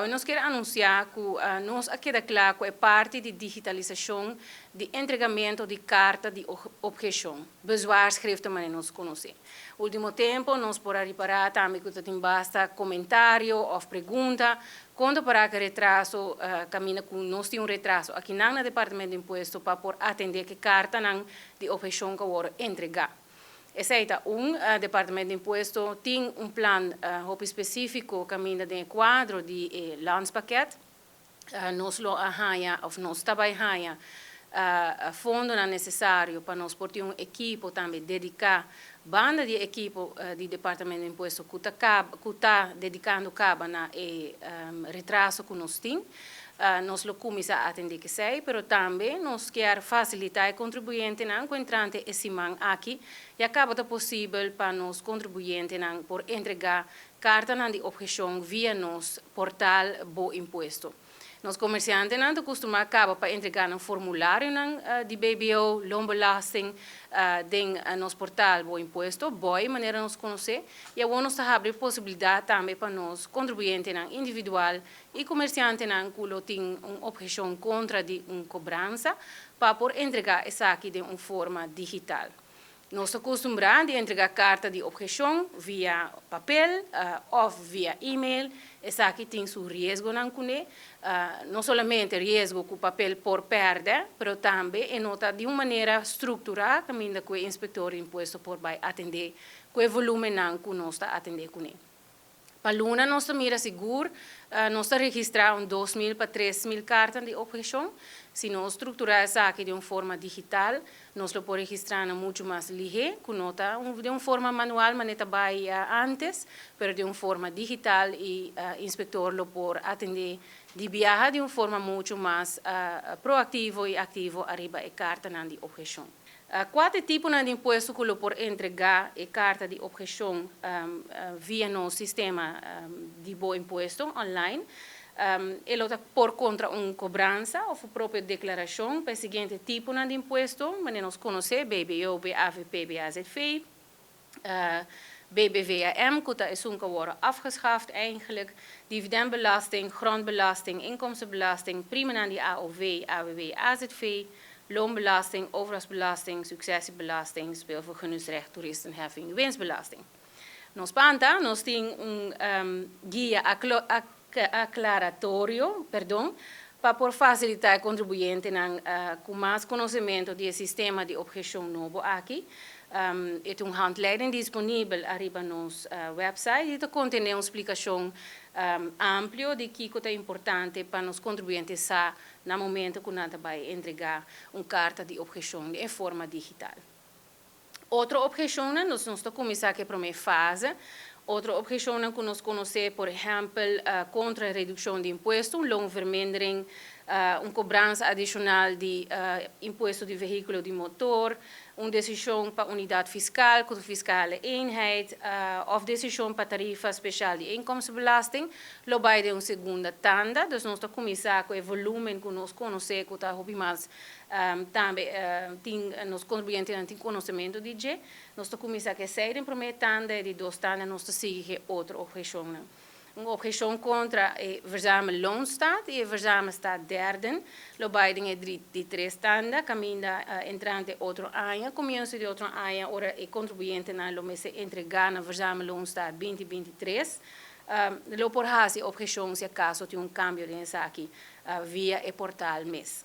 Nós queremos anunciar que nós aqui da Claco é parte de digitalização de entregamento de carta de objeção. Bezwaarschrift também nós conhecemos. Último tempo, nós podemos reparar também que tem basta comentário ou pergunta. Quando para que retraso, caminha com nós temos retraso aqui no Departamento de Imposto para por atender que carta de objeção que vão entregar. Exceto Departamento de Imposto tem plano específico caminho de quadro de landspakket. Nós lo arranha, ou nós também arranha fundo necessário para nós ter equipe também dedicar banda de equipe do Departamento de Imposto que está dedicando cabo na retraso que nós temos. Nós lo começamos a atender que sei, mas também nós queremos facilitar o contribuinte com entrante esse man aqui e acaba de possível para nós contribuintes por entregar carta de objeção via nosso portal Bo Imposto. Nós comerciantes não costumamos acabar para entregar um formulário de BBO, loonbelasting, em nosso portal Bo Imposto, boa maneira nos conhecer, e agora nós abrir possibilidade também para nós contribuintes individual e comerciantes que têm uma objeção contra de uma cobrança para por entregar essa aqui de uma forma digital. Nós acostumamos a entregar carta de objeção via papel ou via e-mail. Essa aqui tem seu risco, não somente risco que o papel por perder, mas também é nota de uma maneira estruturada, também que o inspector de imposto por vai atender com o volume que nós está atendendo com ele. Para Luna, nós estamos seguro, nós estamos registrando 2.000 para 3.000 cartas de objeção. Se nós estruturar isso aqui de uma forma digital, nós lo podemos registrar muito mais ligeiro, de uma forma manual, mas não vai antes, mas de uma forma digital e o inspector lo pode atender de viajar de uma forma muito mais proativa e ativa arriba a carta de objeção. Quatro tipos de imposto que por entregar a carta de objeção via no sistema de Bo Imposto online. Ele por contra uma cobrança ou própria declaração para o seguinte tipo de imposto, mas nós conhecemos BBO, BAVP, BAZV, BBVAM, que is worden afgeschaft eigenlijk, dividendbelasting, grondbelasting, inkomstenbelasting, prima aan die AOW, AWW, AZV, loonbelasting, overdrachtsbelasting, successiebelasting, speelvergunningsrecht, toeristenheffing, winstbelasting. Nos panta, nos temos guia aclaratório, para por facilitar o contribuinte com mais conhecimento do sistema de objeção novo aqui. É uma handleiding disponível arriba no nosso website e contém uma explicação ampla de que é importante para os contribuintes no momento que nós vai entregar uma carta de objeção em forma digital. Outra objeção, nós estamos começando a primeira fase. Outra objeção que nós conhecemos, por exemplo, contra a redução de imposto, loonvermindering, uma cobrança adicional de imposto de veículo de motor, uma decisão para unidade fiscal, com fiscale eenheid, ou decisão para tarifa especial de inkomstenbelasting, lo vai de uma segunda tanda, dus nós estamos começando com o volume que nós conhecemos, que está mais também nos contribuintes não têm conhecimento de que nós estamos começando com a série em primeira tanda e de duas tandas nós estamos seguindo outra objeção. Uma objeção contra o verzamel loonstaat e o verzamel staat derden. Lo beiden de três tandas, caminha entrante outro ano, começo de outro ano, ora o contribuinte não lo mese entregar na verzamel loonstaat 2023. Lo por hazer objeção se acaso tem cambio de aqui via o portal MES.